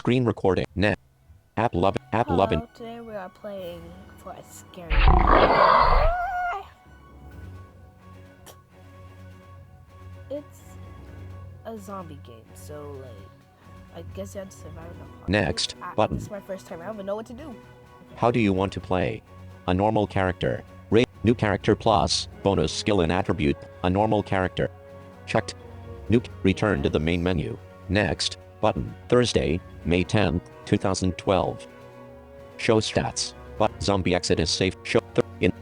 Screen recording. Net. App 11. App 11. Hello, today we are playing for a scary game. It's a zombie game, so I guess you have to survive in the Next button. This is my first time. I don't even know what to do. How do you want to play? A normal character. Rate. New character plus. Bonus skill and attribute. A normal character. Checked. New. Return to the main menu. Next button. Thursday, May 10th, 2012. Show stats. But zombie exit is safe. Show.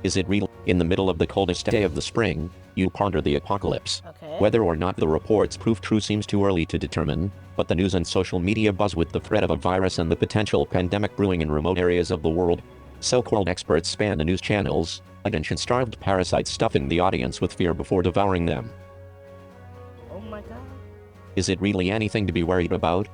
Is it real? In the middle of the coldest day of the spring, you ponder the apocalypse. Okay. Whether or not the reports prove true seems too early to determine, but the news and social media buzz with the threat of a virus and the potential pandemic brewing in remote areas of the world. So-called experts span the news channels, attention-starved parasites stuffing the audience with fear before devouring them. Oh my god. Is it really anything to be worried about?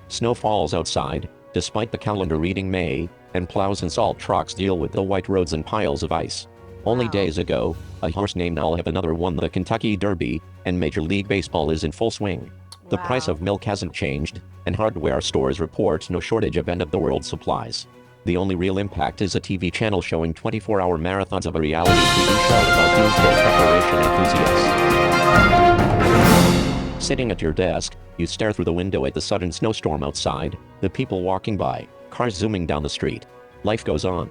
Snow falls outside, despite the calendar reading May, and plows and salt trucks deal with the white roads and piles of ice. Only Wow. days ago, a horse named I'll Have Another won the Kentucky Derby, and Major League Baseball is in full swing. The price of milk hasn't changed, and hardware stores report no shortage of end-of-the-world supplies. The only real impact is a TV channel showing 24-hour marathons of a reality TV show about doomsday preparation enthusiasts. Sitting at your desk, you stare through the window at the sudden snowstorm outside, the people walking by, cars zooming down the street. Life goes on.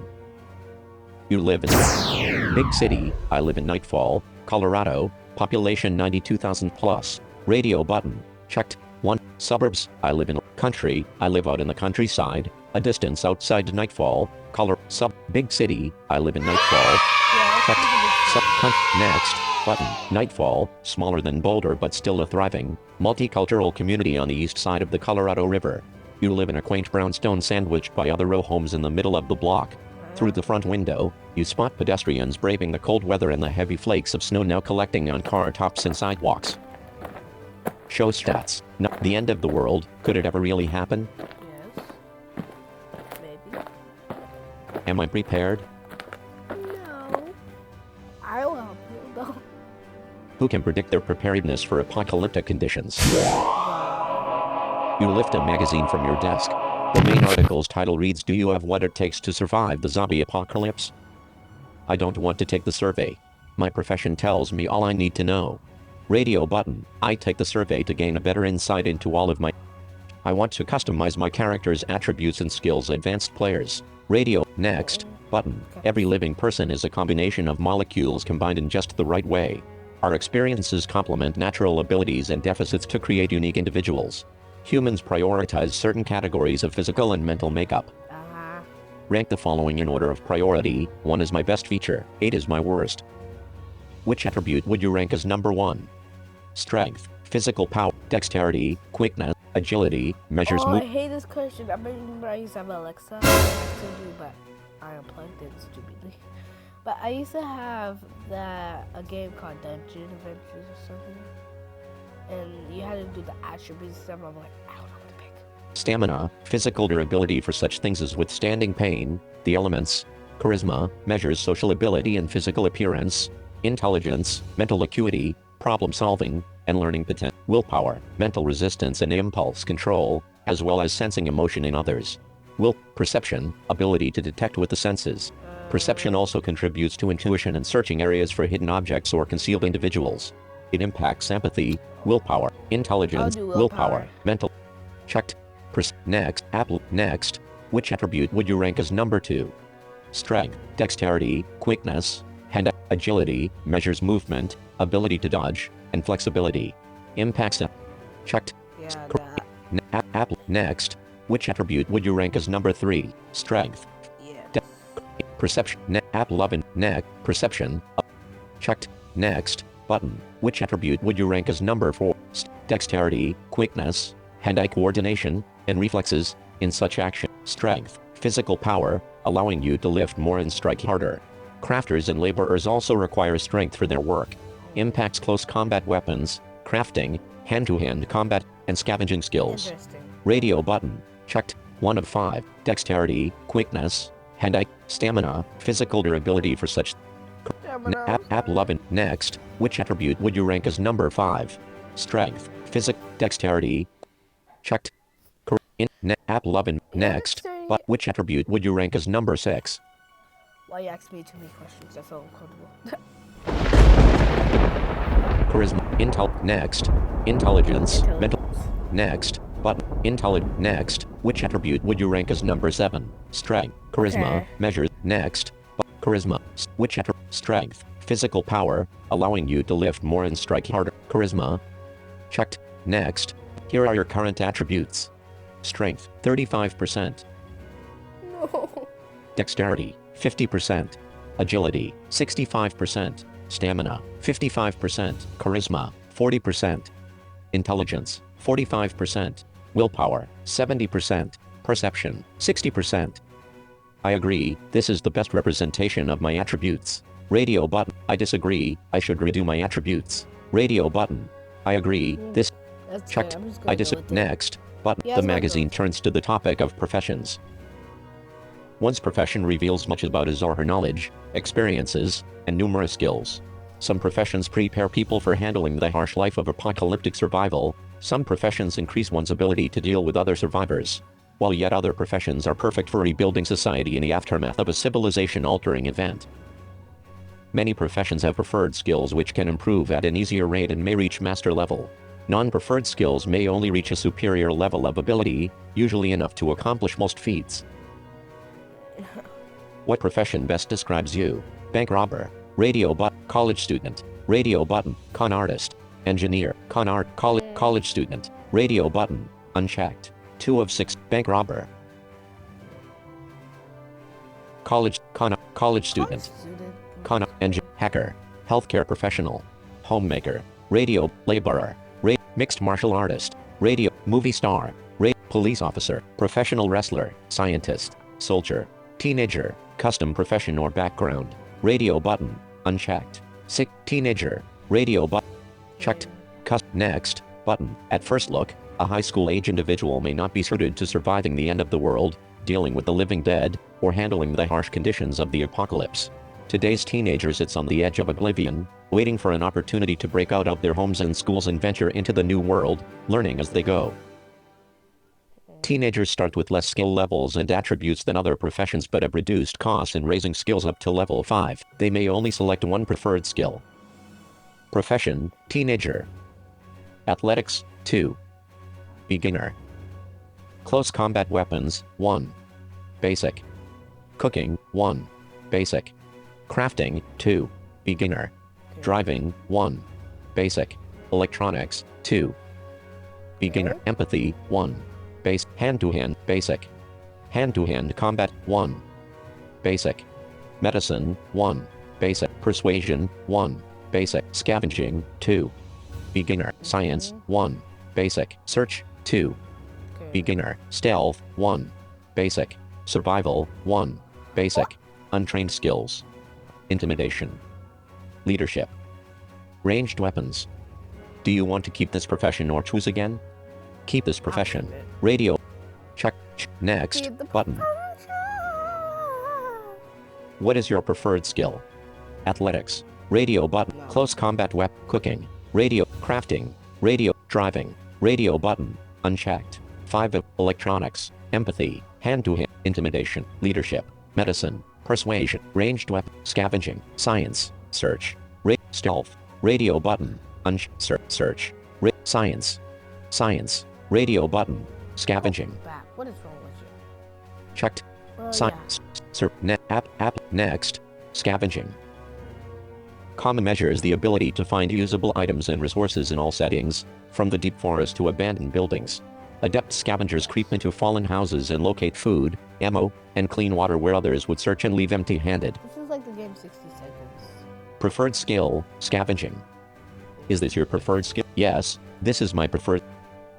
You live in a big city. I live in Nightfall, Colorado, population 92,000 plus. Radio button. Checked. 1. Suburbs. I live in country. I live out in the countryside, a distance outside Nightfall, big city. I live in Nightfall. Checked. Next button. Nightfall, smaller than Boulder but still a thriving, multicultural community on the east side of the Colorado River. You live in a quaint brownstone sandwiched by other row homes in the middle of the block. Through the front window, you spot pedestrians braving the cold weather and the heavy flakes of snow now collecting on car tops and sidewalks. Show stats. Not the end of the world. Could it ever really happen? Yes. Maybe. Am I prepared? No. I will help you though. Who can predict their preparedness for apocalyptic conditions? You lift a magazine from your desk. The main article's title reads, "Do you have what it takes to survive the zombie apocalypse?" I don't want to take the survey. My profession tells me all I need to know. Radio button. I take the survey to gain a better insight into all of my... I want to customize my character's attributes and skills. Advanced players. Radio. Next button. Every living person is a combination of molecules combined in just the right way. Our experiences complement natural abilities and deficits to create unique individuals. Humans prioritize certain categories of physical and mental makeup. Rank the following in order of priority. 1 is my best feature, 8 is my worst. Which attribute would you rank as number 1? Strength, physical power, dexterity, quickness, agility, measures I hate this question. I remember I used to have Alexa. I still do, but I unplugged it stupidly. But I used to have a game called Dungeon Adventures or something. And you had to do the attributes and stuff. I'm like, I don't know what to pick. Stamina, physical durability for such things as withstanding pain. The elements. Charisma, measures social ability and physical appearance. Intelligence, mental acuity, problem solving, and learning potential. Willpower, mental resistance and impulse control, as well as sensing emotion in others. Perception, ability to detect with the senses. Perception also contributes to intuition and searching areas for hidden objects or concealed individuals. It impacts empathy, willpower, intelligence, willpower, mental. Checked. Next. Which attribute would you rank as number 2? Strength, dexterity, quickness, hand agility, measures movement, ability to dodge, and flexibility. Impacts. Checked. Next. Which attribute would you rank as number 3? Strength. Perception. App 11. Perception. Checked. Next button. Which attribute would you rank as number 4? Dexterity, quickness, hand-eye coordination, and reflexes in such action. Strength, physical power, allowing you to lift more and strike harder. Crafters and laborers also require strength for their work. Impacts close combat weapons, crafting, hand-to-hand combat, and scavenging skills. Radio button. Checked. 1 of 5. Dexterity, quickness, hand-eye, stamina, physical durability for such... App 11. Next. Which attribute would you rank as number 5? Strength, dexterity. Checked. App 11. Yeah, Next. that's But which attribute would you rank as number 6? Why you ask me too many questions? I feel uncomfortable. Charisma. Next. Intelligence. Mental. Next. But next. Which attribute would you rank as number 7? Strength. Charisma. Okay. Measures. Next. Charisma. Which attribute? Strength. Physical power, allowing you to lift more and strike harder. Charisma. Checked. Next. Here are your current attributes. Strength, 35%. No. Dexterity, 50%. Agility, 65%. Stamina, 55%. Charisma, 40%. Intelligence, 45%. Willpower, 70%. Perception, 60%. I agree, this is the best representation of my attributes. Radio button. I disagree, I should redo my attributes. Radio button. I agree, this. That's Checked. good. I'm just I gonna go with it. Next. Button. Yeah, The that's what I'm magazine going turns to the topic of professions. One's profession reveals much about his or her knowledge, experiences, and numerous skills. Some professions prepare people for handling the harsh life of apocalyptic survival. Some professions increase one's ability to deal with other survivors, while yet other professions are perfect for rebuilding society in the aftermath of a civilization-altering event. Many professions have preferred skills which can improve at an easier rate and may reach master level. Non-preferred skills may only reach a superior level of ability, usually enough to accomplish most feats. What profession best describes you? Bank robber, radio button, college student, radio button, con artist, engineer, college student, radio button, unchecked. 2 of 6, bank robber. College student, hacker, healthcare professional, homemaker, radio, laborer, mixed martial artist, radio, movie star, police officer, professional wrestler, scientist, soldier, teenager, custom profession or background, radio button, unchecked. Sick, teenager, radio button, checked. Next, button. At first look, a high school age individual may not be suited to surviving the end of the world, dealing with the living dead, or handling the harsh conditions of the apocalypse. Today's teenager sits on the edge of oblivion, waiting for an opportunity to break out of their homes and schools and venture into the new world, learning as they go. Teenagers start with less skill levels and attributes than other professions but have reduced costs in raising skills up to level 5. They may only select one preferred skill. Profession, teenager. Athletics, 2. Beginner. Close combat weapons, 1. Basic. Cooking, 1. Basic. Crafting, 2. Beginner. Driving, 1. Basic. Electronics, 2. Beginner. Empathy, 1. Base. Hand-to-hand, basic. Hand-to-hand combat, 1. Basic. Medicine, 1. Basic. Persuasion, 1. Basic. Scavenging, 2. Beginner. Science, 1. Basic. Search, 2. Beginner. Stealth, 1. Basic. Survival, 1. Basic. Untrained skills. Intimidation. Leadership. Ranged weapons. Do you want to keep this profession or choose again? Keep this profession. Radio. Check. Next. Button. What is your preferred skill? Athletics. Radio button. Close combat weapon. Cooking. Radio. Crafting. Radio. Driving. Radio button. Unchecked. 5 of electronics. Empathy. Hand-to-hand. Intimidation. Leadership. Medicine. Persuasion. Ranged weapon. Scavenging. Science. Search. Stealth. Radio button. Search. Science. Science. Radio button. Scavenging. What is wrong with you? Checked. Science. Next. Scavenging. Common measures the ability to find usable items and resources in all settings, from the deep forest to abandoned buildings. Adept scavengers creep into fallen houses and locate food, ammo, and clean water where others would search and leave empty-handed. This is like the game 60 seconds. Preferred skill, scavenging. Is this your preferred skill? Yes, this is my preferred.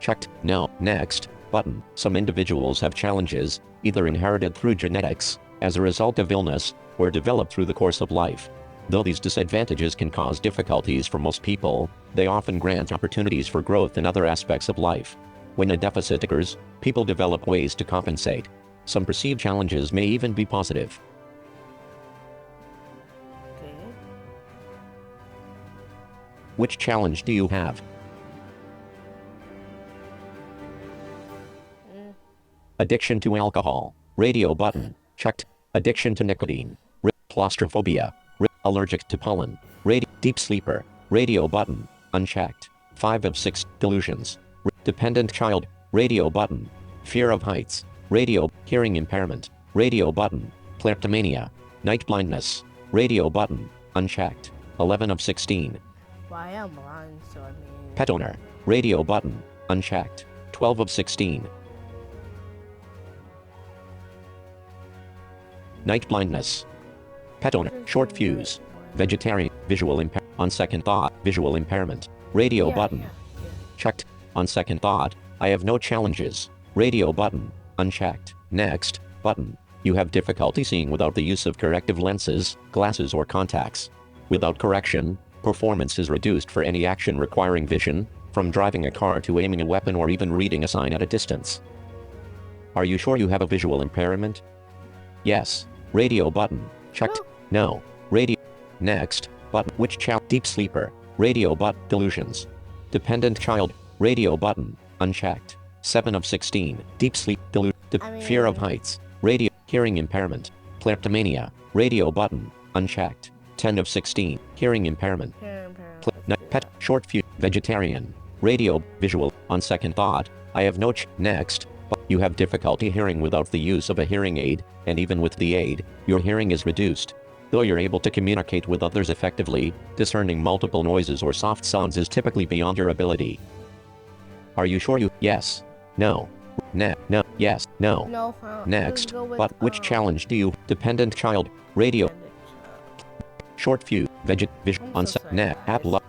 Checked. No. Next. Button. Some individuals have challenges, either inherited through genetics, as a result of illness, or developed through the course of life. Though these disadvantages can cause difficulties for most people, they often grant opportunities for growth in other aspects of life. When a deficit occurs, people develop ways to compensate. Some perceived challenges may even be positive. Okay. Which challenge do you have? Addiction to alcohol. Radio button. Checked. Addiction to nicotine. Claustrophobia. Allergic to pollen. Deep sleeper. Radio button. Unchecked. 5 of 6. Delusions. Dependent child. Radio button. Fear of heights. Radio. Hearing impairment. Radio button. Kleptomania. Night blindness. Radio button. Unchecked. 11 of 16. Why am blind? So I mean. Pet owner. Radio button. Unchecked. 12 of 16. Night blindness. Pet owner. Short fuse. Vegetarian. Visual impairment. On second thought. Visual impairment. Radio button. Checked. On second thought. I have no challenges. Radio button. Unchecked. Next. Button. You have difficulty seeing without the use of corrective lenses, glasses or contacts. Without correction, performance is reduced for any action requiring vision, from driving a car to aiming a weapon or even reading a sign at a distance. Are you sure you have a visual impairment? Yes. Radio button. Checked. No. Radio. Next. Button. Which child? Deep sleeper. Radio button. Delusions. Dependent child. Radio button. Unchecked. 7 of 16. Deep sleep. Fear of heights. Radio. Hearing impairment. Kleptomania. Radio button. Unchecked. 10 of 16. Hearing impairment. Pet. Short fuse. Vegetarian. Radio. Visual. On second thought. I have no next. But you have difficulty hearing without the use of a hearing aid, and even with the aid, your hearing is reduced. Though you're able to communicate with others effectively, discerning multiple noises or soft sounds is typically beyond your ability. Are you sure you? Yes. No. No. Yes. No. No. Next. But which challenge do you? Dependent child. Radio. Short fuse. Vision. On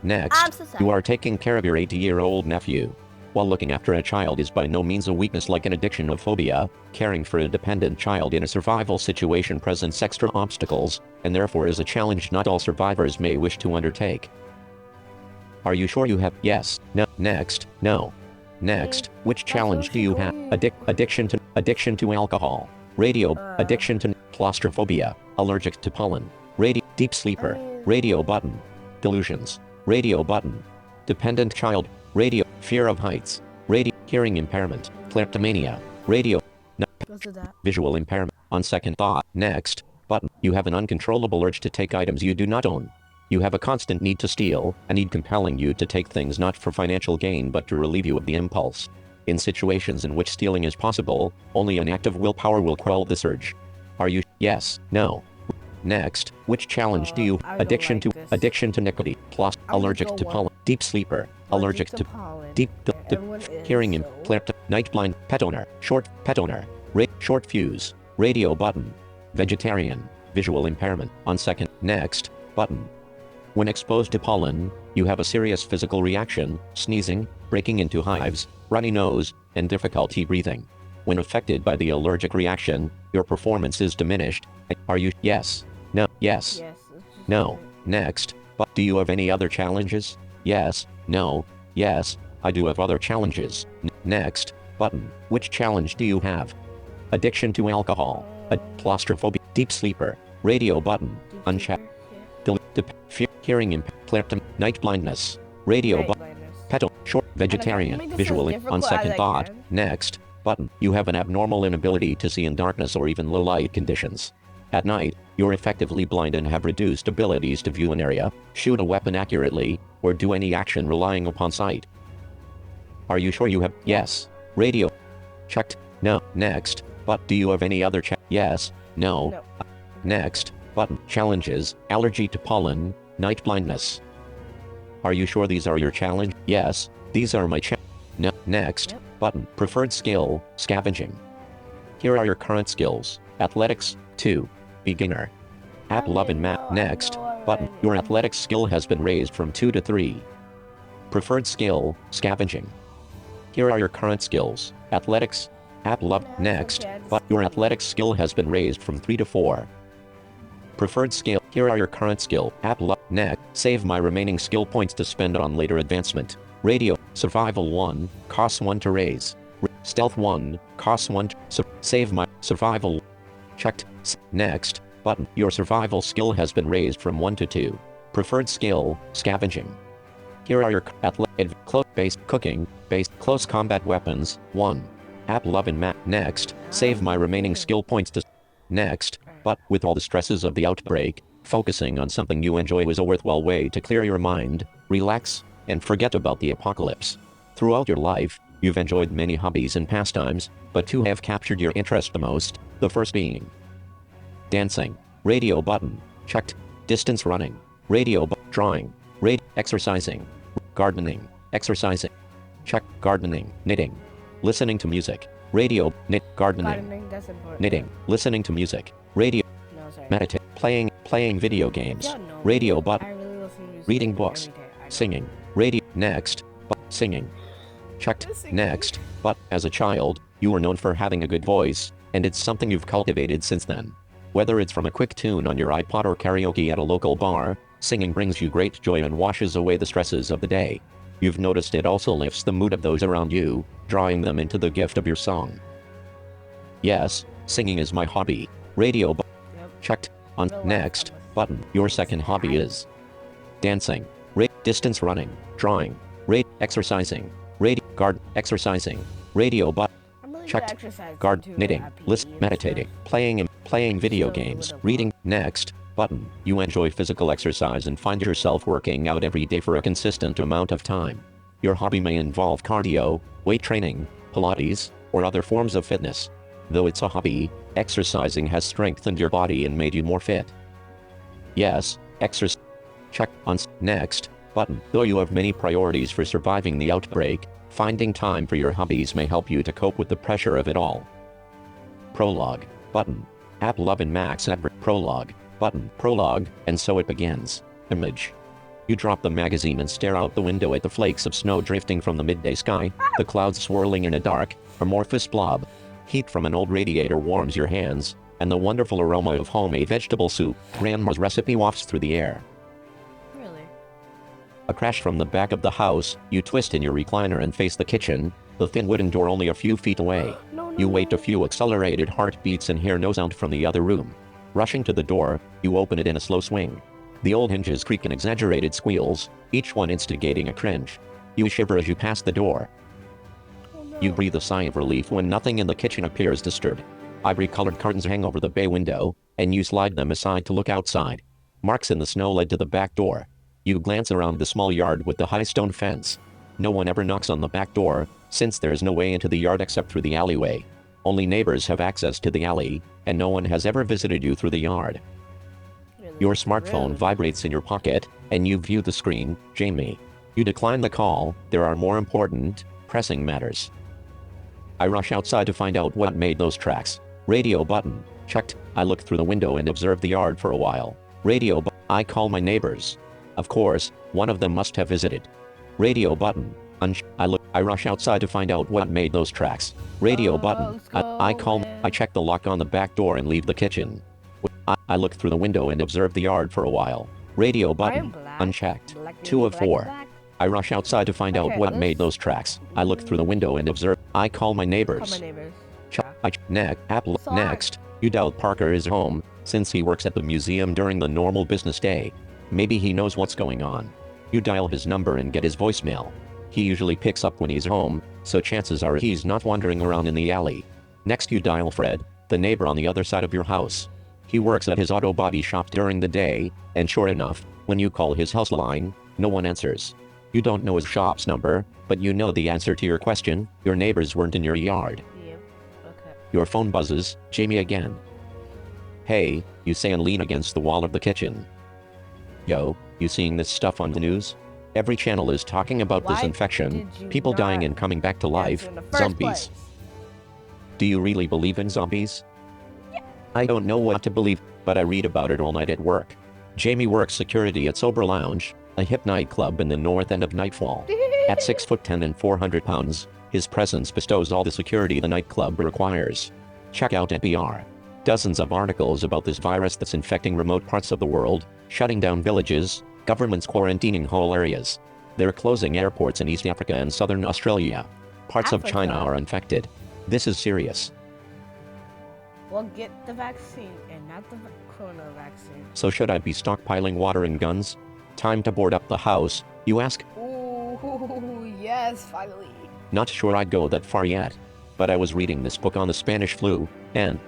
next. You are taking care of your 80-year-old nephew. While looking after a child is by no means a weakness like an addiction or phobia, caring for a dependent child in a survival situation presents extra obstacles, and therefore is a challenge not all survivors may wish to undertake. Are you sure you have? Yes. No. Next. No. Next. Which challenge do you have? Addiction to alcohol. Radio. Addiction to claustrophobia. Allergic to pollen. Radio. Deep sleeper. Radio button. Delusions. Radio button. Dependent child. Radio. Fear of heights. Radio. Hearing impairment. Kleptomania. Radio. Visual impairment. On second thought. Next. Button. You have an uncontrollable urge to take items you do not own. You have a constant need to steal, a need compelling you to take things not for financial gain but to relieve you of the impulse. In situations in which stealing is possible, only an act of willpower will quell this urge. Are you? Yes. No. Next. Which challenge do you? Addiction to nicotine. Plus. Allergic to pollen. Deep sleeper. Allergic to pollen. Deep. Hearing impairment. Night blind. Pet owner. Short. Pet owner. Short fuse. Radio button. Vegetarian. Visual impairment. On second. Next. Button. When exposed to pollen, you have a serious physical reaction, sneezing, breaking into hives, runny nose, and difficulty breathing. When affected by the allergic reaction, your performance is diminished. Are you? Yes. No. Yes. No. Next. But do you have any other challenges? Yes. No. Yes. I do have other challenges. Next. Button. Which challenge do you have? Addiction to alcohol. Claustrophobia. Deep sleeper. Radio button. Unchecked. Hearing impairment. Night blindness. Radio button. Pet. Short. Vegetarian. Visually. On second thought. Next. Button. You have an abnormal inability to see in darkness or even low light conditions. At night, you're effectively blind and have reduced abilities to view an area, shoot a weapon accurately, or do any action relying upon sight. Are you sure you have? Yes. Radio. Checked. No. Next. But do you have any other Yes. No. Next. Button. Challenges. Allergy to pollen. Night blindness. Are you sure these are your challenge? Yes. These are my No. Next. Button. Preferred skill. Scavenging. Here are your current skills. Athletics. 2. Beginner. Love and math. Next. Button. Your athletics skill has been raised from 2 to 3. Preferred skill. Scavenging. Here are your current skills. Athletics. Love. Next. But your athletics skill has been raised from 3 to 4. Preferred skill. Here are your current skill. Love. Next. Save my remaining skill points to spend on later advancement. Radio. Survival 1. Costs 1 to raise. Stealth 1. Costs 1 to save my survival. Checked. Next. Button. Your survival skill has been raised from 1 to 2. Preferred skill. Scavenging. Here are your close-based cooking, based close combat weapons. 1. App love and map. Next, save my remaining skill points to next, but with all the stresses of the outbreak, focusing on something you enjoy is a worthwhile way to clear your mind, relax, and forget about the apocalypse. Throughout your life, you've enjoyed many hobbies and pastimes, but two have captured your interest the most, the first being dancing, radio button, checked, distance running, drawing, exercising, gardening, exercising, check, gardening, knitting, listening to music, gardening, That's important. knitting, listening to music, No, sorry. meditate, playing video games, Y'all know radio me. button, I really listen to music reading every books, day. I know. singing, next, singing, checked, Singing. next, but as a child, you were known for having a good voice, and it's something you've cultivated since then. Whether it's from a quick tune on your iPod or karaoke at a local bar, singing brings you great joy and washes away the stresses of the day. You've noticed it also lifts the mood of those around you, drawing them into the gift of your song. Yes, singing is my hobby. Yep. Checked. On Relax, next Thomas. button. Your second hobby is dancing, distance running, drawing, exercising, exercising, radio button, I'm really good checked, at exercise too, knitting, at PE list, and meditating, playing video So games, good. reading. Next button. You enjoy physical exercise and find yourself working out every day for a consistent amount of time. Your hobby may involve cardio, weight training, Pilates, or other forms of fitness. Though it's a hobby, exercising has strengthened your body and made you more fit. Yes, exercise. Check on next button. Though you have many priorities for surviving the outbreak, finding time for your hobbies may help you to cope with the pressure of it all. Prologue button. App love and max advert. Prologue button. Prologue, and so it begins. Image. You drop the magazine and stare out the window at the flakes of snow drifting from the midday sky, the clouds swirling in a dark, amorphous blob. Heat from an old radiator warms your hands, and the wonderful aroma of homemade vegetable soup, Grandma's recipe, wafts through the air. Really? A crash from the back of the house, you twist in your recliner and face the kitchen, the thin wooden door only a few feet away. No, You wait a few accelerated heartbeats and hear no sound from the other room. Rushing to the door, you open it in a slow swing. The old hinges creak in exaggerated squeals, each one instigating a cringe. You shiver as you pass the door. Oh, no. You breathe a sigh of relief when nothing in the kitchen appears disturbed. Ivory-colored curtains hang over the bay window, and you slide them aside to look outside. Marks in the snow led to the back door. You glance around the small yard with the high stone fence. No one ever knocks on the back door, since there is no way into the yard except through the alleyway. Only neighbors have access to the alley, and no one has ever visited you through the yard. Really? Your smartphone vibrates in your pocket, and you view the screen. Jamie. You decline the call. There are more important, pressing matters. I rush outside to find out what made those tracks. Radio button. Checked. I look through the window and observe the yard for a while. Radio button. I call my neighbors. Of course, one of them must have visited. Radio button. I rush outside to find out what made those tracks. Radio button. I check the lock on the back door and leave the kitchen. I look through the window and observe the yard for a while. Radio button. Unchecked. 2 of 4. I rush outside to find out what made those tracks. I look through the window and observe. I call my neighbors. Next, you doubt Parker is home, since he works at the museum during the normal business day. Maybe he knows what's going on. You dial his number and get his voicemail. He usually picks up when he's home, so chances are he's not wandering around in the alley. Next you dial Fred, the neighbor on the other side of your house. He works at his auto body shop during the day, and sure enough, when you call his house line, no one answers. You don't know his shop's number, but you know the answer to your question. Your neighbors weren't in your yard. Yep. Okay. Your phone buzzes. Jamie again. Hey, you say and lean against the wall of the kitchen. Yo, you seeing this stuff on the news? Every channel is talking about this Why infection, did you people dying not and coming back to life, answer in the first zombies. place? Do you really believe in zombies? I don't know what to believe, but I read about it all night at work. Jamie works security at Sober Lounge, a hip nightclub in the north end of Nightfall. At 6'10" and 400 pounds, his presence bestows all the security the nightclub requires. Check out NPR. Dozens of articles about this virus that's infecting remote parts of the world, shutting down villages, governments quarantining whole areas. They're closing airports in East Africa and southern Australia. Parts of China are infected. This is serious. Well, get the vaccine and not the corona vaccine. So should I be stockpiling water and guns? Time to board up the house, you ask? Ooh, yes, finally. Not sure I'd go that far yet. but I was reading this book on the Spanish flu, and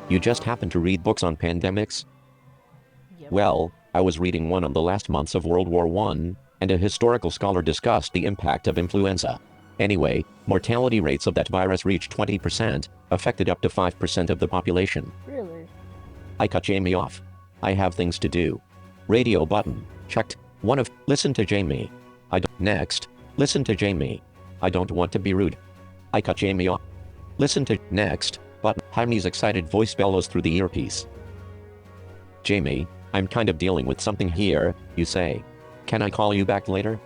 you just happen to read books on pandemics? Yep. Well, I was reading one on the last months of World War I, and a historical scholar discussed the impact of influenza. Anyway, mortality rates of that virus reached 20%, affected up to 5% of the population. Really? I cut Jamie off. I have things to do. Radio button, checked. Listen to Jamie. Next, listen to Jamie. I don't want to be rude. I cut Jamie off. Listen to, next, button. Jaime's excited voice bellows through the earpiece. Jamie, I'm kind of dealing with something here, you say. Can I call you back later?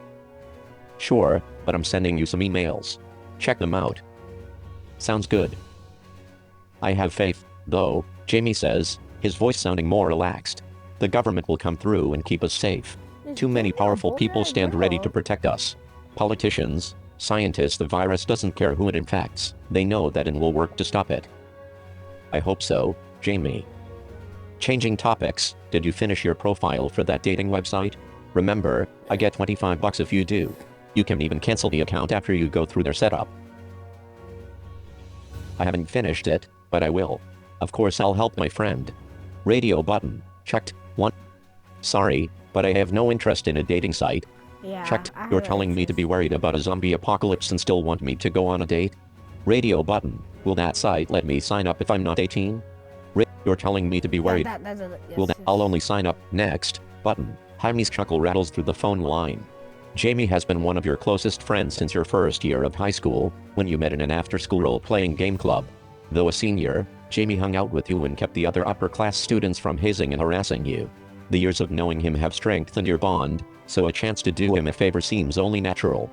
Sure, but I'm sending you some emails. Check them out. Sounds good. I have faith, though, Jamie says, his voice sounding more relaxed. The government will come through and keep us safe. Too many powerful people stand ready to protect us. Politicians, scientists, the virus doesn't care who it infects. They know that and will work to stop it. I hope so, Jamie. Changing topics, did you finish your profile for that dating website? Remember, I get $25 if you do. You can even cancel the account after you go through their setup. I haven't finished it, but I will. Of course I'll help my friend. Radio button, checked. 1. Sorry, but I have no interest in a dating site. Yeah. Checked. You're telling me to be worried about a zombie apocalypse and still want me to go on a date? Radio button, will that site let me sign up if I'm not 18? You're telling me to be worried. Yes, I'll only sign up. Next, button. Jaime's chuckle rattles through the phone line. Jamie has been one of your closest friends since your first year of high school, when you met in an after-school role-playing game club. Though a senior, Jamie hung out with you and kept the other upper-class students from hazing and harassing you. The years of knowing him have strengthened your bond, so a chance to do him a favor seems only natural.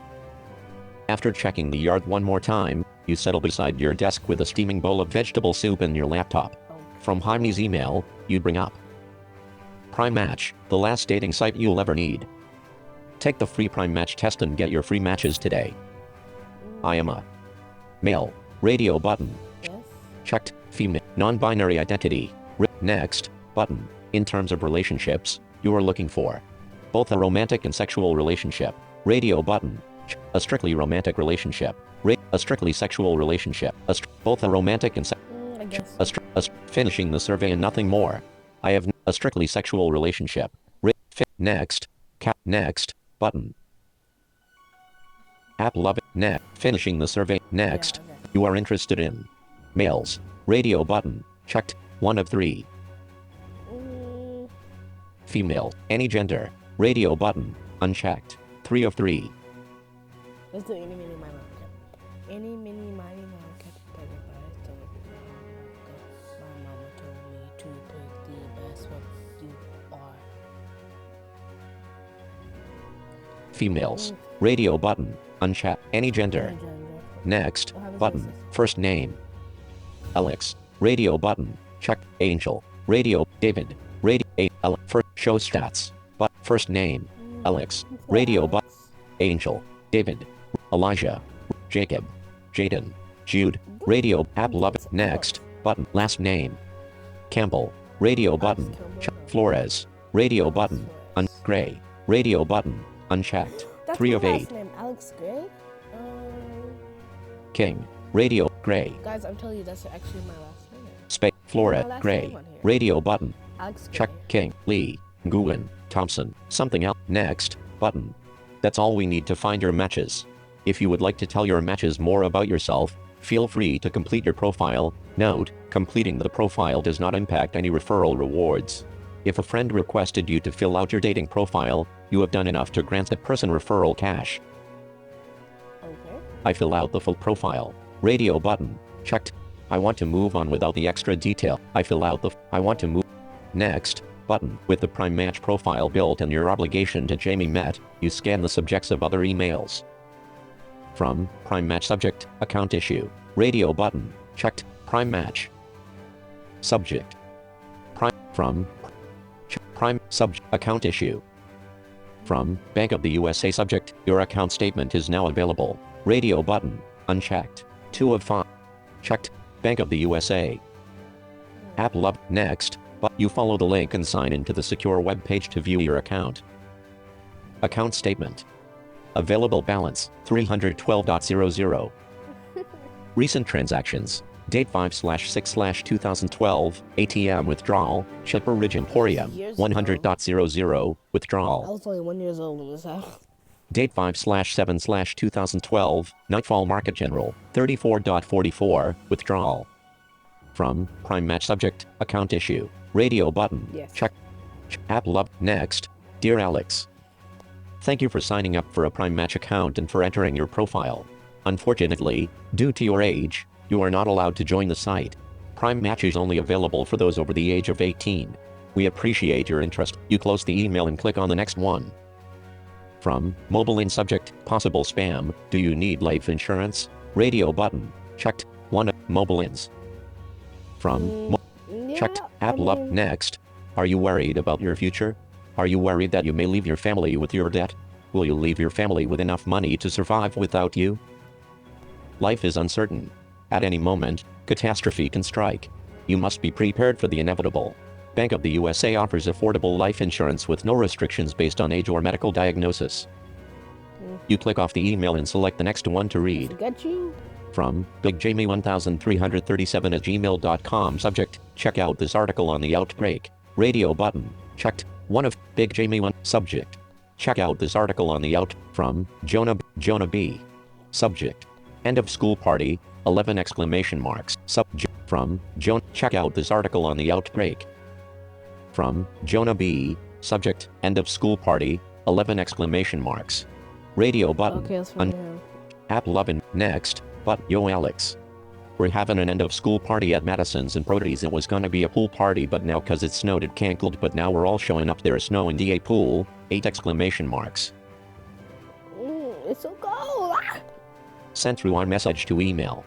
After checking the yard one more time, you settle beside your desk with a steaming bowl of vegetable soup and your laptop. From Jaime's email, you bring up Prime Match, the last dating site you'll ever need. Take the free Prime Match test and get your free matches today. I am a male. Radio button. Yes. Checked. Female. Non-binary identity. Next button. In terms of relationships, you are looking for both a romantic and sexual relationship. Radio button. A strictly romantic relationship. A strictly sexual relationship. Both a romantic and I guess. Finishing the survey and nothing more. I have a strictly sexual relationship. Next. Next button. App love it. Finishing the survey. Next. Yeah, okay. You are interested in males. Radio button. Checked. 1 of 3. Female. Any gender. Radio button. Unchecked. 3 of 3. Let's do any, mini, miny, mouse. Any, mini, miny, mouse. My mama told me to pick the best one. You are. Females. Radio button. Unchecked. Any gender. Next button. First name. Alex. Radio button. Check. Angel. Radio. David. Radio. First show stats. But first name. Alex. Radio button. Angel. David. Elijah. Jacob. Jaden. Jude. Radio. App love it. Next button. Last name. Campbell. Radio button. Flores. Radio button. Gray. Radio button. Unchecked. 3 of 8. Name, Alex Gray? King. Radio. Gray. Guys, I'm telling you, that's actually my last name. Flora. My last Gray. name on here. Radio button. Alex Gray. Check. King. Lee. Nguyen. Thompson. Something else. Next button. That's all we need to find your matches. If you would like to tell your matches more about yourself, feel free to complete your profile. Note, completing the profile does not impact any referral rewards. If a friend requested you to fill out your dating profile, you have done enough to grant that person referral cash. Okay. I fill out the full profile. Radio button. Checked. I want to move on without the extra detail. I fill out the I want to move. Next button. With the Prime Match profile built and your obligation to Jamie met, you scan the subjects of other emails. From Prime Match subject, account issue. Radio button. Checked. Prime Match. Subject. From Prime subject account issue. From Bank of the USA subject, your account statement is now available. Radio button. Unchecked. 2 of 5. Checked. Bank of the USA. App love. Next, but you follow the link and sign into the secure web page to view your account. Account statement. Available balance 312.00. Recent transactions. Date 5/6/2012, ATM withdrawal, Chipper Ridge Emporium, Years 100.00, I withdrawal. was only 1 year old when this happened. Date 5/7/2012, Nightfall Market General, 34.44, withdrawal. From Prime Match Subject, Account Issue, Radio Button, Yes. Check. App Love, Next. Dear Alex, thank you for signing up for a Prime Match account and for entering your profile. Unfortunately, due to your age, you are not allowed to join the site. Prime Match is only available for those over the age of 18. We appreciate your interest. You close the email and click on the next one. From Mobile in Subject, Possible Spam, Do you need life insurance? Radio Button, checked. 1 Mobile ins. From checked, App Love, Next. Are you worried about your future? Are you worried that you may leave your family with your debt? Will you leave your family with enough money to survive without you? Life is uncertain. At any moment, catastrophe can strike. You must be prepared for the inevitable. Bank of the USA offers affordable life insurance with no restrictions based on age or medical diagnosis. You click off the email and select the next one to read. Got you. From BigJamie1337@gmail.com. Subject, check out this article on the outbreak. Radio Button, checked. 1 of Big Jamie 1. Subject, check out this article on the out. From Jonah B. Subject, end of school party, 11 exclamation marks. Subject, from Jonah, check out this article on the outbreak. From Jonah B. Subject, end of school party, 11 exclamation marks. Radio Button, Okay, let's find him. App Lovin', Next. But yo Alex, we're having an end of school party at Madison's and Proteus. It was gonna be a pool party, but now cause it snowed it canceled, but now we're all showing up. There's snow in DA pool, 8 exclamation marks. It's so cold. Sent through on message to email.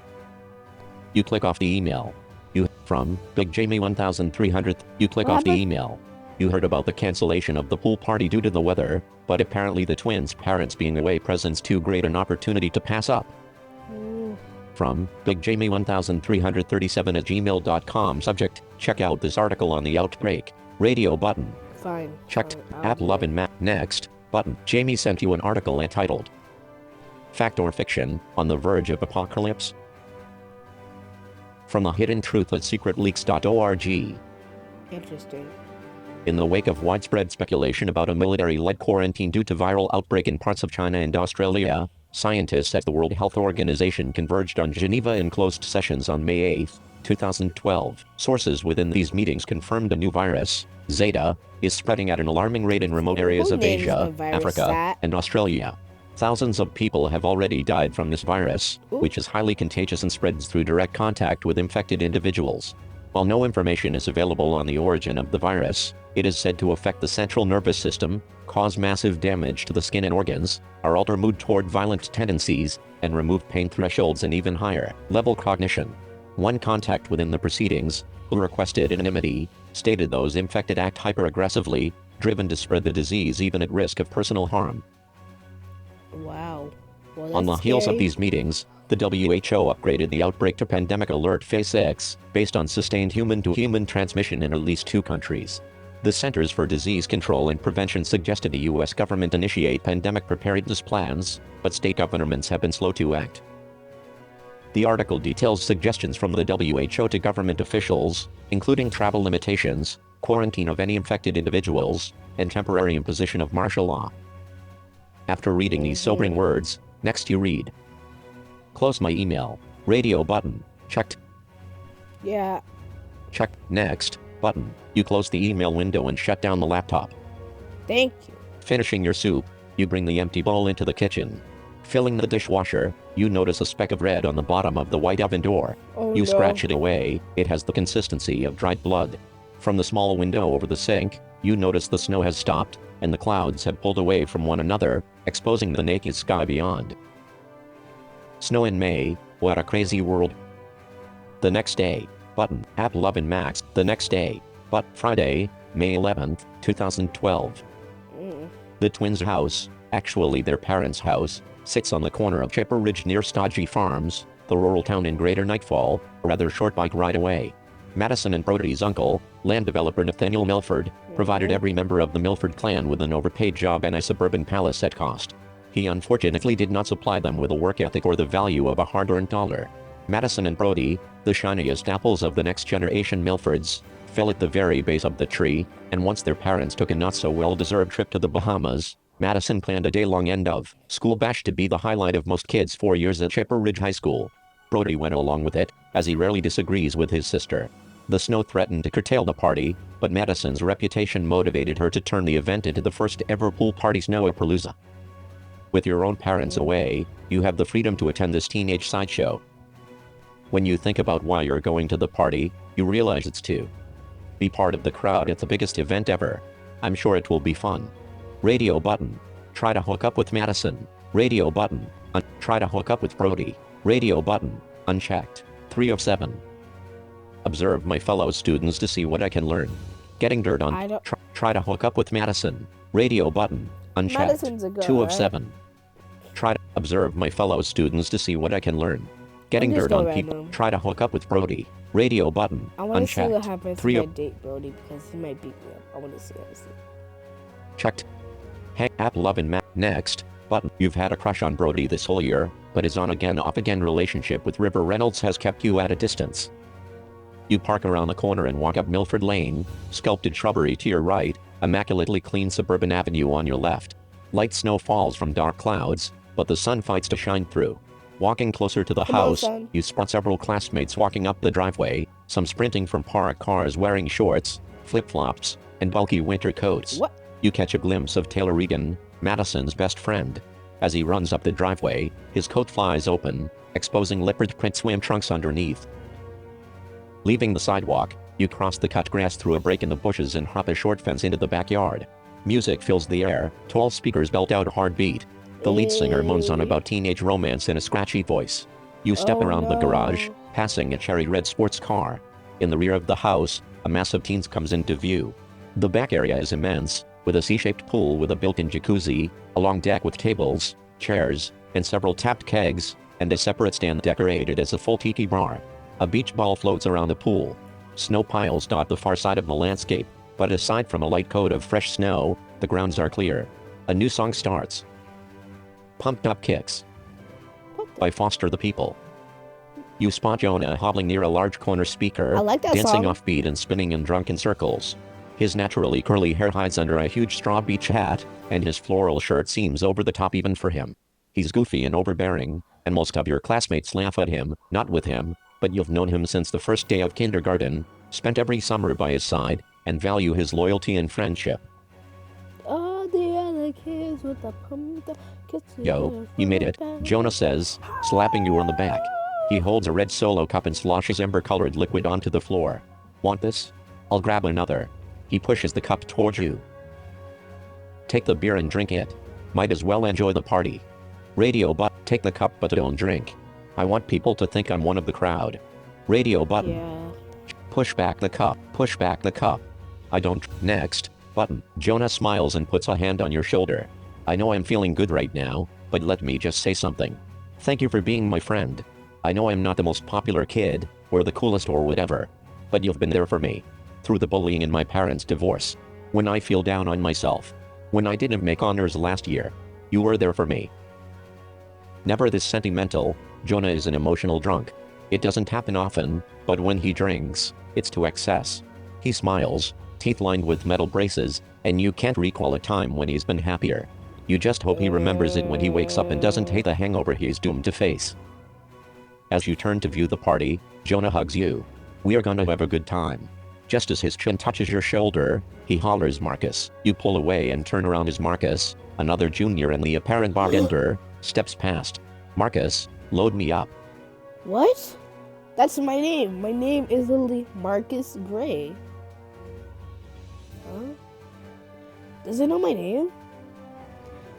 You click off the email. You from Big Jamie 1300. You click What off the happened? email. You heard about the cancellation of the pool party due to the weather, but apparently the twins' parents being away presents too great an opportunity to pass up. From Big Jamie 1337@gmail.com. Subject, check out this article on the outbreak. Radio Button, Fine. checked. fine, I'll App do Love it. and Map, Next. Button, Jamie sent you an article entitled Fact or Fiction, on the Verge of Apocalypse? From the hidden truth at secretleaks.org. Interesting. In the wake of widespread speculation about a military-led quarantine due to viral outbreak in parts of China and Australia, scientists at the World Health Organization converged on Geneva in closed sessions on May 8, 2012. Sources within these meetings confirmed a new virus, Zeta, is spreading at an alarming rate in remote areas Who of names Asia, the virus Africa, that? and Australia. Thousands of people have already died from this virus, which is highly contagious and spreads through direct contact with infected individuals. While no information is available on the origin of the virus, it is said to affect the central nervous system, cause massive damage to the skin and organs, or alter mood toward violent tendencies, and remove pain thresholds and even higher level cognition. One contact within the proceedings, who requested anonymity, stated those infected act hyper-aggressively, driven to spread the disease even at risk of personal harm. Wow. Well, On the that's heels of scary. these meetings, the WHO upgraded the outbreak to Pandemic Alert Phase 6, based on sustained human-to-human transmission in at least 2 countries. The Centers for Disease Control and Prevention suggested the U.S. government initiate pandemic preparedness plans, but state governments have been slow to act. The article details suggestions from the WHO to government officials, including travel limitations, quarantine of any infected individuals, and temporary imposition of martial law. After reading these sobering words, next you read. Close my email. Radio button. Checked. Yeah. Check. Next. Button. You close the email window and shut down the laptop. Thank you. Finishing your soup, you bring the empty bowl into the kitchen. Filling the dishwasher, you notice a speck of red on the bottom of the white oven door. Oh, You no. scratch it away, it has the consistency of dried blood. From the small window over the sink, you notice the snow has stopped, and the clouds have pulled away from one another, exposing the naked sky beyond. Snow in May, what a crazy world. The next day, button, App Love and Max, the next day, but Friday, May 11th, 2012. The twins' house, actually their parents' house, sits on the corner of Chipper Ridge near Stodgy Farms, the rural town in Greater Nightfall, a rather short bike ride away. Madison and Brody's uncle, land developer Nathaniel Milford, provided every member of the Milford clan with an overpaid job and a suburban palace at cost. He unfortunately did not supply them with a work ethic or the value of a hard-earned dollar. Madison and Brody, the shiniest apples of the next generation Milfords, fell at the very base of the tree, and once their parents took a not-so-well-deserved trip to the Bahamas, Madison planned a day-long end-of-school bash to be the highlight of most kids' 4 years at Chipper Ridge High School. Brody went along with it, as he rarely disagrees with his sister. The snow threatened to curtail the party, but Madison's reputation motivated her to turn the event into the first-ever pool party Snowapalooza. With your own parents away, you have the freedom to attend this teenage sideshow. When you think about why you're going to the party, you realize it's to be part of the crowd at the biggest event ever. I'm sure it will be fun. Radio button. Try to hook up with Madison. Radio button. Try to hook up with Brody. Radio button. Unchecked. 3 of 7. Observe my fellow students to see what I can learn. Getting dirt on. Try to hook up with Madison. Radio button. Unchecked. Madison's a girl, 2 of right? 7. Try to observe my fellow students to see what I can learn. Getting dirt on people. Try to hook up with Brody. Radio button. I want to see what Unchecked. happens 3 if I of date Brody because he might beat me up. I want to see. checked. Hang app love and next button. You've had a crush on Brody this whole year, but his on again off again relationship with River Reynolds has kept you at a distance. You park around the corner and walk up Milford Lane, sculpted shrubbery to your right, immaculately clean suburban avenue on your left. Light snow falls from dark clouds, but the sun fights to shine through. Walking closer to the house, you spot several classmates walking up the driveway, some sprinting from parked cars wearing shorts, flip-flops, and bulky winter coats. What? You catch a glimpse of Taylor Regan, Madison's best friend. As he runs up the driveway, his coat flies open, exposing leopard print swim trunks underneath. Leaving the sidewalk, you cross the cut grass through a break in the bushes and hop a short fence into the backyard. Music fills the air, tall speakers belt out a hard beat. The lead singer moans on about teenage romance in a scratchy voice. You step around the garage, passing a cherry red sports car. In the rear of the house, a mass of teens comes into view. The back area is immense, with a C-shaped pool with a built-in jacuzzi, a long deck with tables, chairs, and several tapped kegs, and a separate stand decorated as a full tiki bar. A beach ball floats around the pool. Snow piles dot the far side of the landscape, but aside from a light coat of fresh snow, the grounds are clear. A new song starts. Pumped Up Kicks by Foster the People. You spot Jonah hobbling near a large corner speaker, I like that dancing song. offbeat and spinning in drunken circles. His naturally curly hair hides under a huge straw beach hat, and his floral shirt seems over the top even for him. He's goofy and overbearing, and most of your classmates laugh at him, not with him, but you've known him since the first day of kindergarten, spent every summer by his side, and value his loyalty and friendship. All the other kids with the pumped up kicks. Yo, you made it, Jonah says, slapping you on the back. He holds a red Solo cup and sloshes amber-colored liquid onto the floor. Want this? I'll grab another. He pushes the cup towards you. Take the beer and drink it. Might as well enjoy the party. Radio but take the cup but don't drink. I want people to think I'm one of the crowd. Radio button. Yeah. Push back the cup. Push back the cup. I don't. Next button. Jonah smiles and puts a hand on your shoulder. I know I'm feeling good right now, but let me just say something. Thank you for being my friend. I know I'm not the most popular kid, or the coolest or whatever, but you've been there for me. Through the bullying and my parents' divorce. When I feel down on myself. When I didn't make honors last year. You were there for me. Never this sentimental, Jonah is an emotional drunk. It doesn't happen often, but when he drinks, it's to excess. He smiles, teeth lined with metal braces, and you can't recall a time when he's been happier. You just hope he remembers it when he wakes up and doesn't hate the hangover he's doomed to face. As you turn to view the party, Jonah hugs you. We are gonna have a good time. Just as his chin touches your shoulder, he hollers Marcus. You pull away and turn around as Marcus, another junior and the apparent bartender, steps past. Marcus, load me up. What? That's my name. My name is literally Marcus Gray. Huh? Does it know my name?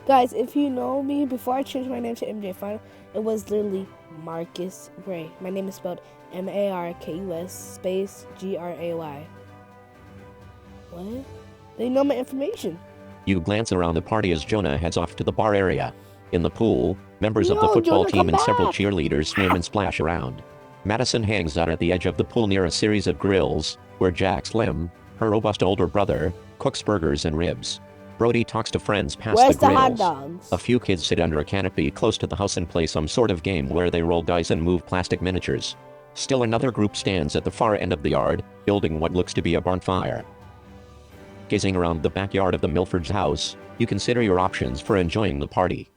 Guys, if you know me, before I changed my name to MJ Final, it was literally Marcus Gray. My name is spelled M-A-R-K-U-S space G-R-A-Y. What? They know my information. You glance around the party as Jonah heads off to the bar area. In the pool, members of the football Jonah, team and come several back. cheerleaders swim and splash around. Madison hangs out at the edge of the pool near a series of grills, where Jack Slim, her robust older brother, cooks burgers and ribs. Brody talks to friends past Where's the the hot grills. dogs? A few kids sit under a canopy close to the house and play some sort of game where they roll dice and move plastic miniatures. Still another group stands at the far end of the yard, building what looks to be a bonfire. Gazing around the backyard of the Milford's house, you consider your options for enjoying the party.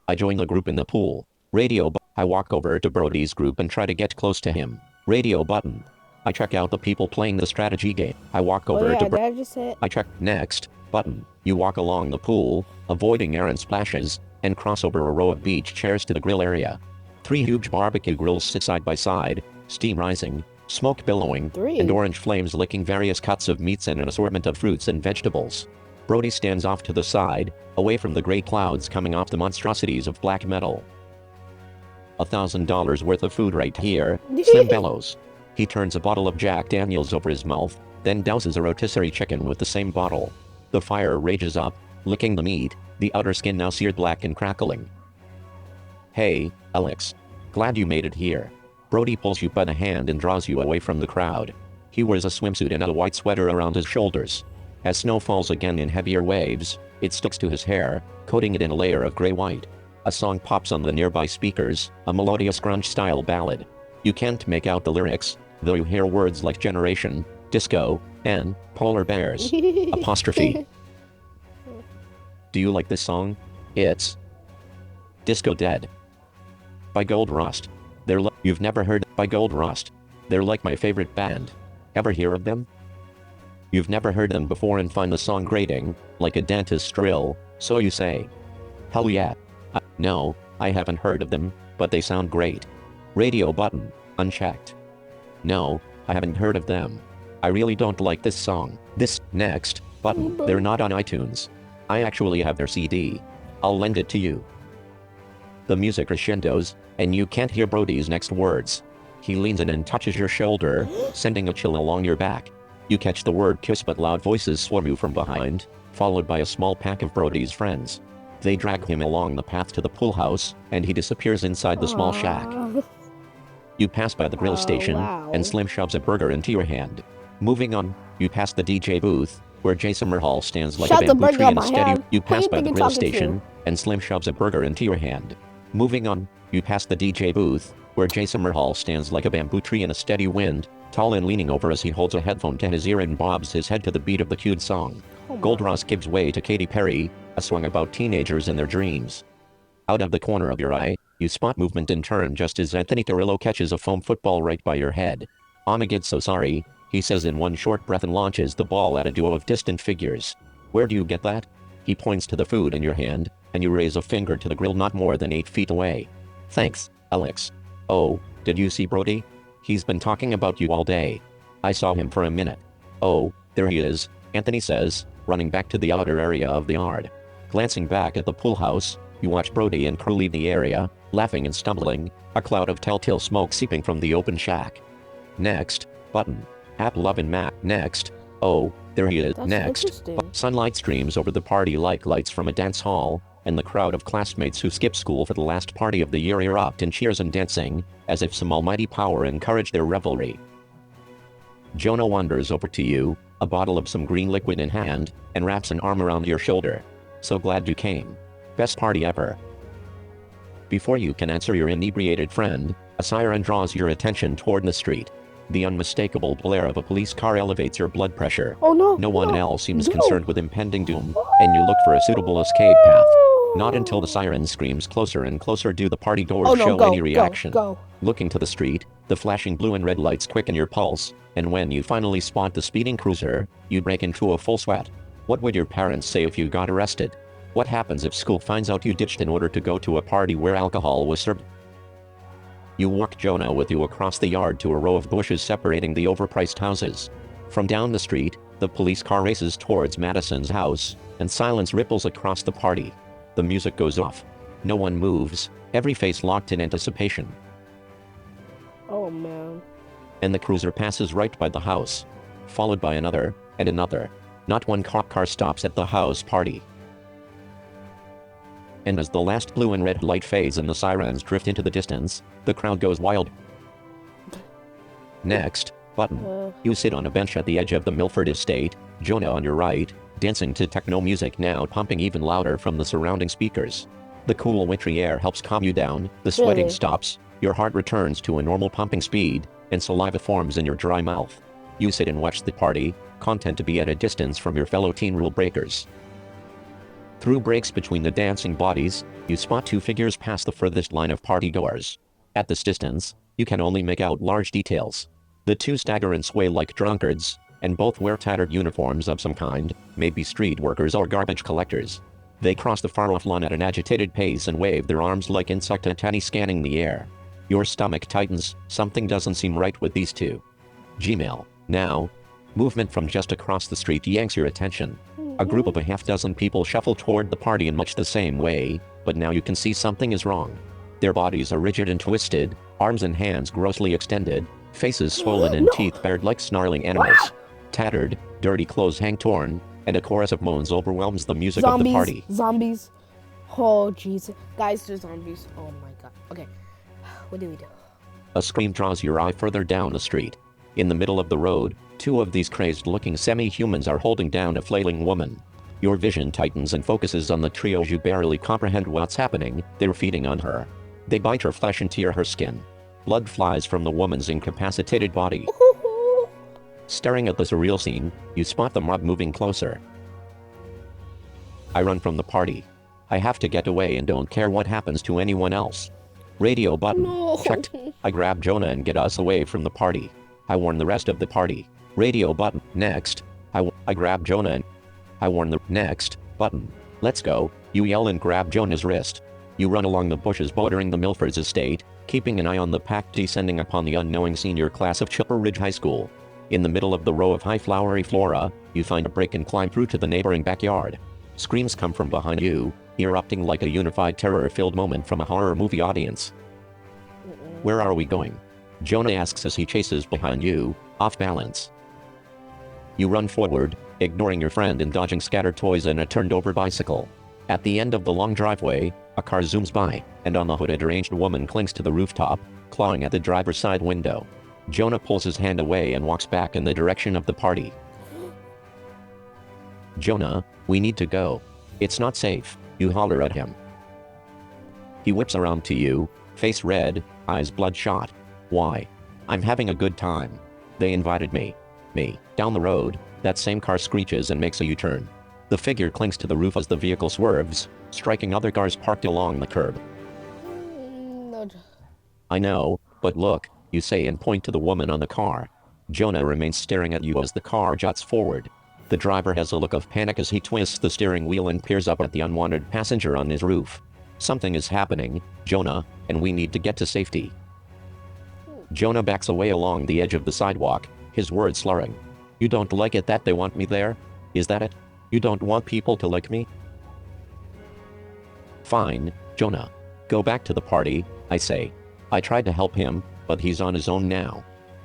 I join the group in the pool. I walk over to Brody's group and try to get close to him. Radio button. I check out the people playing the strategy game. I walk over to Dad just said. I check next button. You walk along the pool, avoiding errant splashes, and cross over a row of beach chairs to the grill area. 3 huge barbecue grills sit side by side, steam rising, smoke billowing, and orange flames licking various cuts of meats and an assortment of fruits and vegetables. Brody stands off to the side, away from the gray clouds coming off the monstrosities of black metal. $1,000 worth of food right here, Slim bellows. He turns a bottle of Jack Daniels over his mouth, then douses a rotisserie chicken with the same bottle. The fire rages up, licking the meat, the outer skin now seared black and crackling. Hey, Alex. Glad you made it here. Brody pulls you by the hand and draws you away from the crowd. He wears a swimsuit and a white sweater around his shoulders. As snow falls again in heavier waves, it sticks to his hair, coating it in a layer of gray-white. A song pops on the nearby speakers, a melodious grunge-style ballad. You can't make out the lyrics, though you hear words like generation, disco, and polar bears. Apostrophe. Do you like this song? It's Disco Dead by Gold Rust. You've never heard by Gold Rust. They're like my favorite band. Ever hear of them? You've never heard them before and find the song grating, like a dentist's drill, so you say. Hell yeah. No, I haven't heard of them, but they sound great. Radio button, unchecked. No, I haven't heard of them. I really don't like this song. This next button, they're not on iTunes. I actually have their CD. I'll lend it to you. The music crescendos, and you can't hear Brody's next words. He leans in and touches your shoulder, sending a chill along your back. You catch the word kiss, but loud voices swarm you from behind, followed by a small pack of Brody's friends. They drag him along the path to the pool house, and he disappears inside the small shack. You pass by the grill station, and Slim shoves a burger into your hand. Moving on, you pass the DJ booth, where Jay Summerhall stands like a bamboo tree in a steady. You pass by the grill station, and Slim shoves a burger into your hand. Moving on, you pass the DJ booth, where Jay Summerhall stands like a bamboo tree in a steady wind, tall and leaning over as he holds a headphone to his ear and bobs his head to the beat of the cued song. Gold Rust gives way to Katy Perry, a song about teenagers and their dreams. Out of the corner of your eye, you spot movement and turn just as Anthony Carrillo catches a foam football right by your head. "Omagid so sorry," he says in one short breath and launches the ball at a duo of distant figures. "Where do you get that?" He points to the food in your hand, and you raise a finger to the grill not more than 8 feet away. "Thanks, Alex. Oh, did you see Brody? He's been talking about you all day. I saw him for a minute." "Oh, there he is," Anthony says, running back to the outer area of the yard. Glancing back at the pool house, you watch Brody and crew leave the area, laughing and stumbling, a cloud of telltale smoke seeping from the open shack. Next button. App Love and Matt. Next. Oh, there he is. That's Next. Sunlight streams over the party like lights from a dance hall, and the crowd of classmates who skipped school for the last party of the year erupt in cheers and dancing, as if some almighty power encouraged their revelry. Jonah wanders over to you, a bottle of some green liquid in hand, and wraps an arm around your shoulder. "So glad you came. Best party ever." Before you can answer your inebriated friend, a siren draws your attention toward the street. The unmistakable blare of a police car elevates your blood pressure. Oh no! No one else seems concerned with impending doom, and you look for a suitable escape path. Not until the siren screams closer and closer do the party doors show any reaction. Looking to the street, the flashing blue and red lights quicken your pulse, and when you finally spot the speeding cruiser, you break into a full sweat. What would your parents say if you got arrested? What happens if school finds out you ditched in order to go to a party where alcohol was served? You walk Jonah with you across the yard to a row of bushes separating the overpriced houses. From down the street, the police car races towards Madison's house, and silence ripples across the party. The music goes off. No one moves, every face locked in anticipation. Oh man. And the cruiser passes right by the house, followed by another, and another. Not one cop car stops at the house party. And as the last blue and red light fades and the sirens drift into the distance, the crowd goes wild. Next button. You sit on a bench at the edge of the Milford estate, Jonah on your right, dancing to techno music now pumping even louder from the surrounding speakers. The cool wintry air helps calm you down, the sweating Really? stops, your heart returns to a normal pumping speed, and saliva forms in your dry mouth. You sit and watch the party, content to be at a distance from your fellow teen rule breakers. Through breaks between the dancing bodies, you spot two figures past the furthest line of partygoers. At this distance, you can only make out large details. The two stagger and sway like drunkards, and both wear tattered uniforms of some kind, maybe street workers or garbage collectors. They cross the far-off lawn at an agitated pace and wave their arms like insect antennae scanning the air. Your stomach tightens, something doesn't seem right with these two. Gmail. Now, movement from just across the street yanks your attention. A group of a half-dozen people shuffle toward the party in much the same way, but now you can see something is wrong. Their bodies are rigid and twisted, arms and hands grossly extended, faces swollen and teeth bared like snarling animals. Tattered, dirty clothes hang torn, and a chorus of moans overwhelms the music of the party. Zombies. Oh, Jesus. Guys, there's zombies. Oh, my God. Okay. What do we do? A scream draws your eye further down the street. In the middle of the road, two of these crazed-looking semi-humans are holding down a flailing woman. Your vision tightens and focuses on the trio. You barely comprehend what's happening. They're feeding on her. They bite her flesh and tear her skin. Blood flies from the woman's incapacitated body. Staring at the surreal scene, you spot the mob moving closer. I run from the party. I have to get away and don't care what happens to anyone else. Radio button. No. Checked. I grab Jonah and get us away from the party. I warn the rest of the party. Radio button. Next. I grab Jonah and I warn the next button. Let's go. You yell and grab Jonah's wrist. You run along the bushes bordering the Milford's estate, keeping an eye on the pack descending upon the unknowing senior class of Chipper Ridge High School. In the middle of the row of high flowery flora, you find a break and climb through to the neighboring backyard. Screams come from behind you, erupting like a unified terror-filled moment from a horror movie audience. Where are we going? Jonah asks as he chases behind you, off balance. You run forward, ignoring your friend and dodging scattered toys and a turned-over bicycle. At the end of the long driveway, a car zooms by, and on the hood a deranged woman clings to the rooftop, clawing at the driver's side window. Jonah pulls his hand away and walks back in the direction of the party. Jonah, we need to go. It's not safe, you holler at him. He whips around to you, face red, eyes bloodshot. Why? I'm having a good time. They invited me. Down the road, that same car screeches and makes a U-turn. The figure clings to the roof as the vehicle swerves, striking other cars parked along the curb. I know, but look, you say and point to the woman on the car. Jonah remains staring at you as the car juts forward. The driver has a look of panic as he twists the steering wheel and peers up at the unwanted passenger on his roof. Something is happening, Jonah, and we need to get to safety. Jonah backs away along the edge of the sidewalk, his words slurring. You don't like it that they want me there? Is that it? You don't want people to like me? Fine, Jonah. Go back to the party, I say. I tried to help him, but he's on his own now.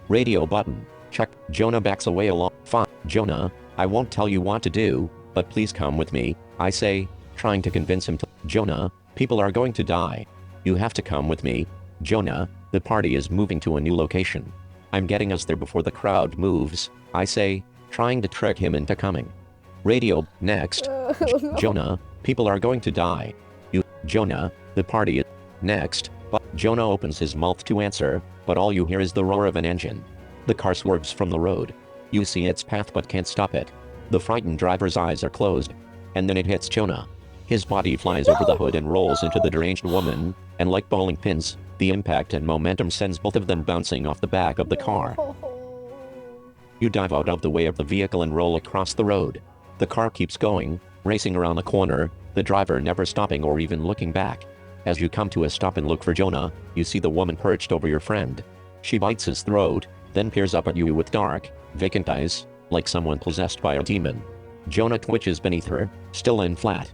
Radio button. Check. Jonah backs away along. Fine, Jonah, I won't tell you what to do, but please come with me, I say, trying to convince him to. Jonah, people are going to die. You have to come with me. Jonah, the party is moving to a new location. I'm getting us there before the crowd moves, I say, trying to trick him into coming. Radio, next. Jonah, people are going to die. You, Jonah, the party is next. But Jonah opens his mouth to answer, but all you hear is the roar of an engine. The car swerves from the road. You see its path but can't stop it. The frightened driver's eyes are closed. And then it hits Jonah. His body flies over the hood and rolls into the deranged woman, and like bowling pins, the impact and momentum sends both of them bouncing off the back of the car. You dive out of the way of the vehicle and roll across the road. The car keeps going, racing around the corner, the driver never stopping or even looking back. As you come to a stop and look for Jonah, you see the woman perched over your friend. She bites his throat, then peers up at you with dark, vacant eyes, like someone possessed by a demon. Jonah twitches beneath her, still and flat.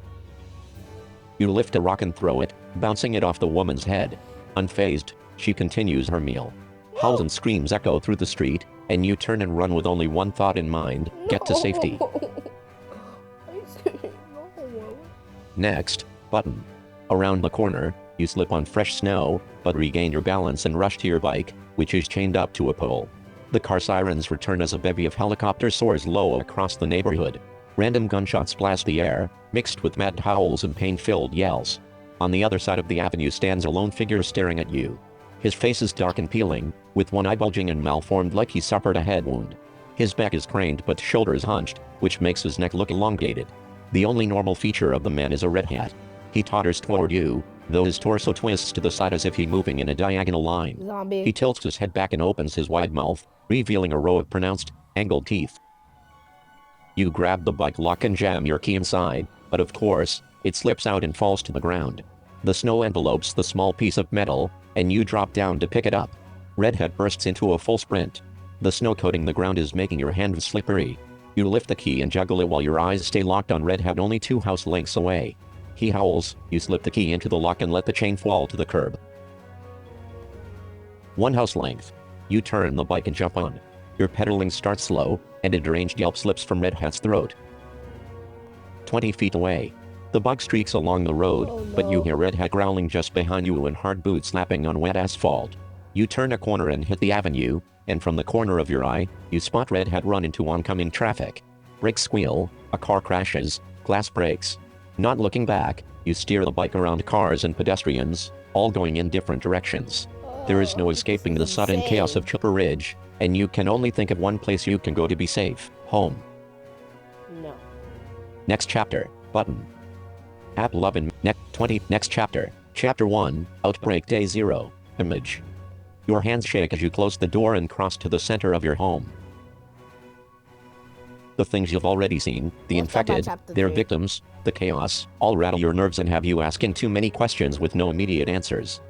You lift a rock and throw it, bouncing it off the woman's head. Unfazed, she continues her meal. Howls and screams echo through the street, and you turn and run with only one thought in mind, get to safety. Next, button. Around the corner, you slip on fresh snow, but regain your balance and rush to your bike, which is chained up to a pole. The car sirens return as a bevy of helicopters soars low across the neighborhood. Random gunshots blast the air, mixed with mad howls and pain-filled yells. On the other side of the avenue stands a lone figure staring at you. His face is dark and peeling, with one eye bulging and malformed like he suffered a head wound. His back is craned but shoulders hunched, which makes his neck look elongated. The only normal feature of the man is a red hat. He totters toward you, though his torso twists to the side as if he's moving in a diagonal line. Zombie. He tilts his head back and opens his wide mouth, revealing a row of pronounced, angled teeth. You grab the bike lock and jam your key inside, but of course, it slips out and falls to the ground. The snow envelopes the small piece of metal, and you drop down to pick it up. Redhead bursts into a full sprint. The snow coating the ground is making your hands slippery. You lift the key and juggle it while your eyes stay locked on Redhead only 2 house lengths away. He howls, you slip the key into the lock and let the chain fall to the curb. 1 house length. You turn the bike and jump on. Your pedaling starts slow, and a deranged yelp slips from Redhead's throat. 20 feet away. The bike streaks along the road, but you hear Redhead growling just behind you and hard boots slapping on wet asphalt. You turn a corner and hit the avenue, and from the corner of your eye, you spot Redhead run into oncoming traffic. Brakes squeal, a car crashes, glass breaks. Not looking back, you steer the bike around cars and pedestrians, all going in different directions. There is no escaping the sudden chaos of Chipper Ridge, and you can only think of one place you can go to be safe: home. No. Next chapter, button. App 11, 20, next chapter, Chapter 1, Outbreak Day 0, image. Your hands shake as you close the door and cross to the center of your home. The things you've already seen, the infected, their victims, the chaos, all rattle your nerves and have you asking too many questions with no immediate answers.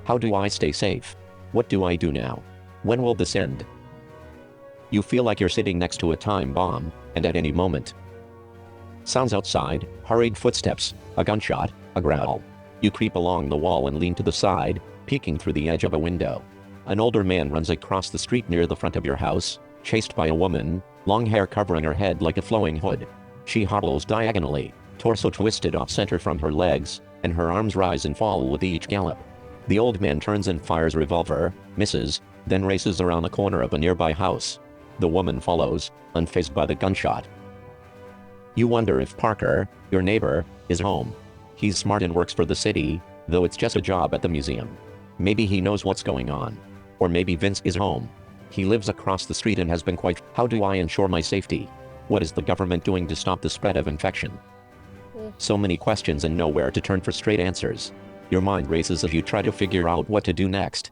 How do I stay safe? What do I do now? When will this end? You feel like you're sitting next to a time bomb, and at any moment. Sounds outside, hurried footsteps, a gunshot, a growl. You creep along the wall and lean to the side, peeking through the edge of a window. An older man runs across the street near the front of your house, chased by a woman, long hair covering her head like a flowing hood. She hobbles diagonally, torso twisted off center from her legs, and her arms rise and fall with each gallop. The old man turns and fires a revolver, misses, then races around the corner of a nearby house. The woman follows, unfazed by the gunshot. You wonder if Parker, your neighbor, is home. He's smart and works for the city, though it's just a job at the museum. Maybe he knows what's going on. Or maybe Vince is home. He lives across the street and has been quite. How do I ensure my safety? What is the government doing to stop the spread of infection? So many questions and nowhere to turn for straight answers. Your mind races as you try to figure out what to do next.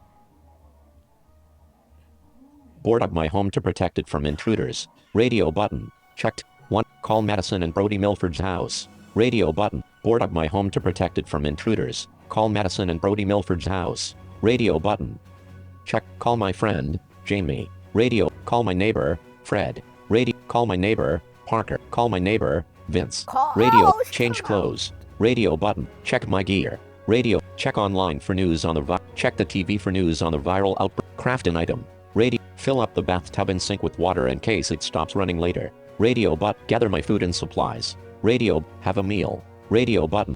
Board up my home to protect it from intruders. Radio button. Checked. 1. Call Madison and Brody Milford's house. Radio button. Board up my home to protect it from intruders. Call Madison and Brody Milford's house. Radio button. Check. Call my friend, Jamie. Radio. Call my neighbor, Fred. Radio. Call my neighbor, Parker. Call my neighbor, Vince. Radio. Change clothes. Radio button. Check my gear. Radio. Check online for news on the check the TV for news on the viral outbreak. Craft an item. Radio. Fill up the bathtub and sink with water in case it stops running later. Radio gather my food and supplies. Radio, have a meal. Radio button,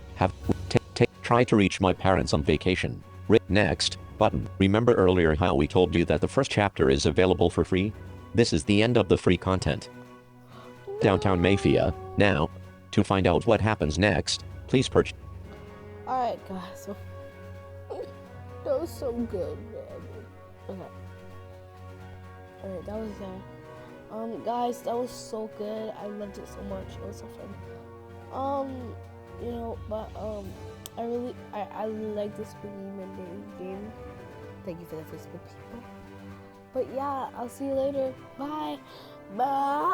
try to reach my parents on vacation. Next, button. Remember earlier how we told you that the first chapter is available for free? This is the end of the free content. Downtown Mafia, now. To find out what happens next, please purchase. Alright guys, that was so good, man. Okay. Alright, that was guys, that was so good. I loved it so much. It was so fun. You know, but I really like this game. Thank you for the Facebook people. But yeah, I'll see you later. Bye. Bye.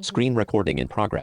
Screen recording in progress.